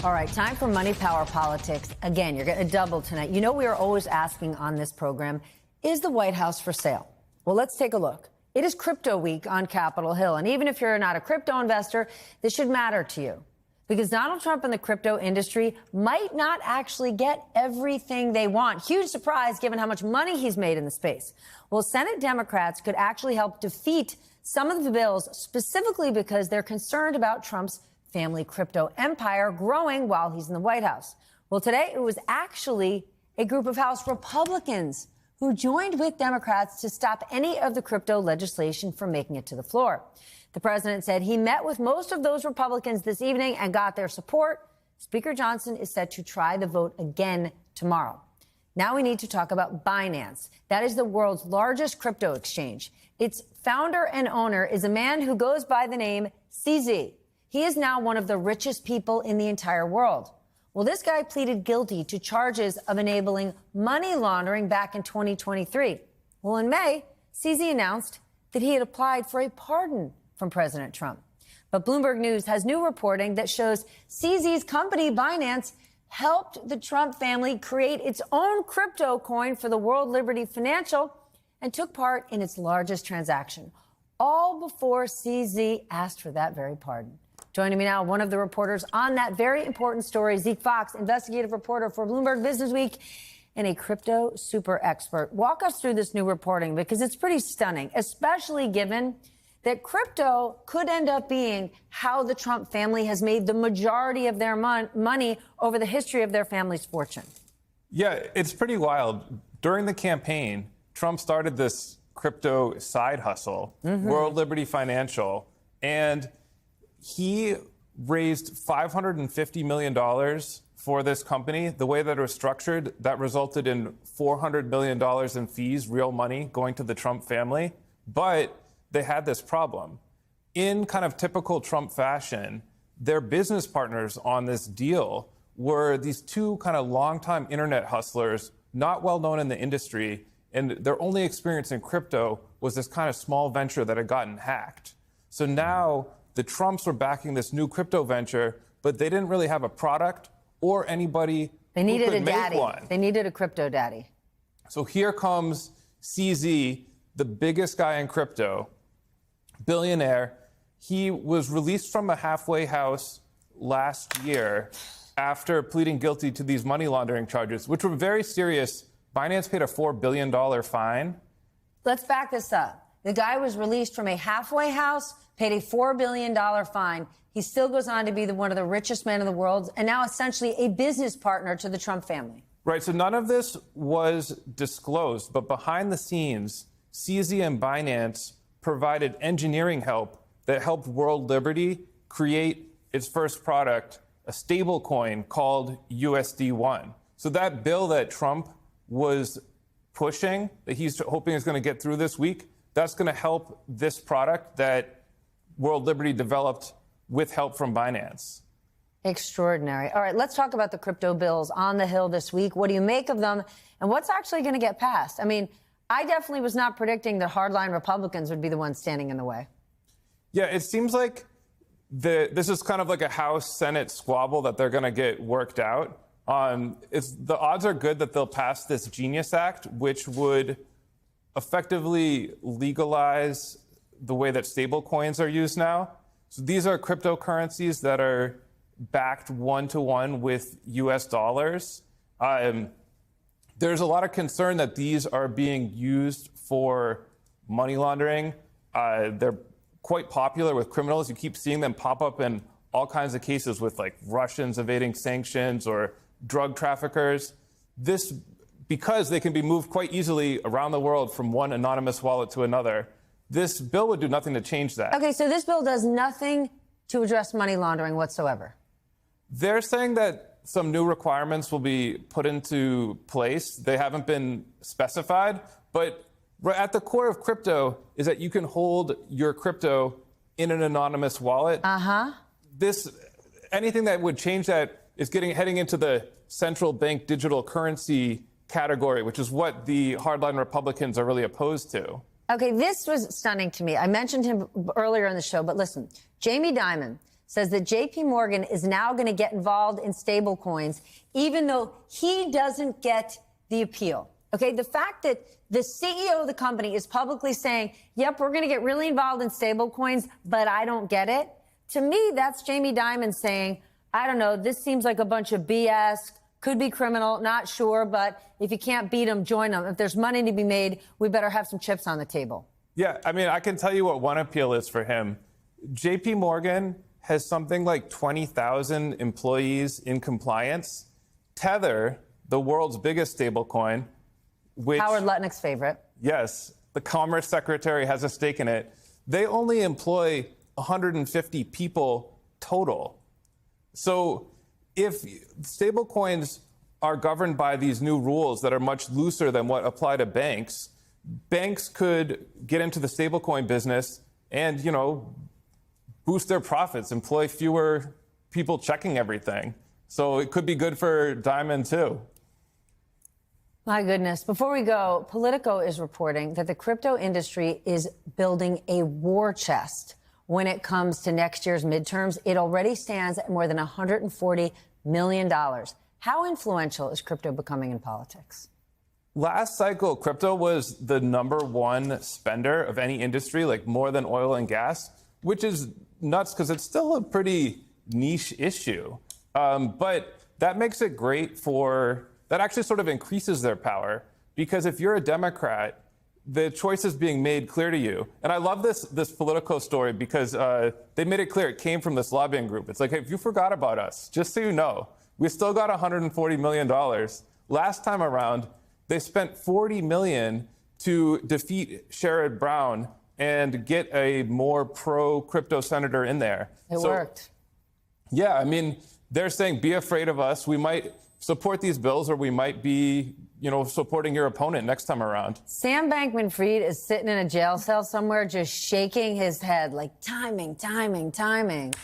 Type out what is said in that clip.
All right, time for Money Power Politics. Again, you're getting a double tonight. You know we are always asking on this program, is the White House for sale? Well, let's take a look. It is Crypto Week on Capitol Hill, and even if you're not a crypto investor, this should matter to you. Because Donald Trump and the crypto industry might not actually get everything they want. Huge surprise given how much money he's made in the space. Well, Senate Democrats could actually help defeat some of the bills specifically because they're concerned about Trump's family crypto empire growing while he's in the White House. Well, today it was actually a group of House Republicans who joined with Democrats to stop any of the crypto legislation from making it to the floor. The president said he met with most of those Republicans this evening and got their support. Speaker Johnson is set to try the vote again tomorrow. Now we need to talk about Binance. That is the world's largest crypto exchange. Its founder and owner is a man who goes by the name CZ. He is now one of the richest people in the entire world. Well, this guy pleaded guilty to charges of enabling money laundering back in 2023. Well, in May, CZ announced that he had applied for a pardon from President Trump. But Bloomberg News has new reporting that shows CZ's company, Binance, helped the Trump family create its own crypto coin for the World Liberty Financial and took part in its largest transaction, all before CZ asked for that very pardon. Joining me now, one of the reporters on that very important story, Zeke Fox, investigative reporter for Bloomberg Businessweek and a crypto super expert. Walk us through this new reporting because it's pretty stunning, especially given that crypto could end up being how the Trump family has made the majority of their money over the history of their family's fortune. Yeah, it's pretty wild. During the campaign, Trump started this crypto side hustle, World Liberty Financial, and he raised $550 million for this company. The way that it was structured, that resulted in $400 million in fees, real money, going to the Trump family. But they had this problem. In kind of typical Trump fashion, their business partners on this deal were these two kind of longtime internet hustlers, not well known in the industry, and their only experience in crypto was this kind of small venture that had gotten hacked. So now the Trumps were backing this new crypto venture, but they didn't really have a product or anybody They needed who could a daddy. make one. They needed a crypto daddy. So here comes CZ, the biggest guy in crypto, billionaire. He was released from a halfway house last year after pleading guilty to these money laundering charges, which were very serious. Binance paid a $4 billion fine. Let's back this up. The guy was released from a halfway house, paid a $4 billion fine. He still goes on to be one of the richest men in the world and now essentially a business partner to the Trump family. Right. So none of this was disclosed, but behind the scenes, CZ and Binance provided engineering help that helped World Liberty create its first product, a stable coin called USD1. So that bill that Trump was pushing, that he's hoping is going to get through this week, that's going to help this product that World Liberty developed with help from Binance. Extraordinary. All right, let's talk about the crypto bills on the Hill this week. What do you make of them and what's actually going to get passed? I mean, I definitely was not predicting that hardline Republicans would be the ones standing in the way. Yeah, it seems like this is kind of like a House-Senate squabble that they're going to get worked out. The odds are good that they'll pass this Genius Act, which would effectively legalize the way that stable coins are used now. So these are cryptocurrencies that are backed one-to-one with U.S. dollars. There's a lot of concern that these are being used for money laundering. They're quite popular with criminals. You keep seeing them pop up in all kinds of cases with like Russians evading sanctions or drug traffickers. This, because they can be moved quite easily around the world from one anonymous wallet to another, this bill would do nothing to change that. Okay, so this bill does nothing to address money laundering whatsoever. They're saying that some new requirements will be put into place. They haven't been specified, but at the core of crypto is that you can hold your crypto in an anonymous wallet. Anything that would change that is heading into the central bank digital currency category, which is what the hardline Republicans are really opposed to. Okay, this was stunning to me. I mentioned him earlier in the show, but listen, Jamie Dimon says that JP Morgan is now going to get involved in stablecoins, even though he doesn't get the appeal. Okay, the fact that the CEO of the company is publicly saying, yep, we're going to get really involved in stablecoins, but I don't get it. To me, that's Jamie Dimon saying, I don't know, this seems like a bunch of BS, could be criminal, not sure, but if you can't beat them, join them. If there's money to be made, we better have some chips on the table. Yeah, I mean, I can tell you what one appeal is for him. JP Morgan has something like 20,000 employees in compliance. Tether, the world's biggest stablecoin, which, Howard Lutnick's favorite. yes, the Commerce Secretary has a stake in it. They only employ 150 people total. So if stablecoins are governed by these new rules that are much looser than what apply to banks, banks could get into the stablecoin business and, you know, boost their profits, employ fewer people checking everything. So it could be good for Dimon, too. My goodness. Before we go, Politico is reporting that the crypto industry is building a war chest when it comes to next year's midterms. It already stands at more than $140 million. How influential is crypto becoming in politics? Last cycle, crypto was the #1 spender of any industry, like more than oil and gas, which is nuts because it's still a pretty niche issue. But that makes it great that actually sort of increases their power, because if you're a Democrat, the choice is being made clear to you. And I love this Politico story because they made it clear it came from this lobbying group. It's like, hey, if you forgot about us, just so you know, we still got $140 million. Last time around, they spent $40 million to defeat Sherrod Brown and get a more pro-crypto senator in there. It worked. Yeah, I mean, they're saying, be afraid of us. We might support these bills, or we might be, you know, supporting your opponent next time around. Sam Bankman-Fried is sitting in a jail cell somewhere just shaking his head like timing, timing, timing.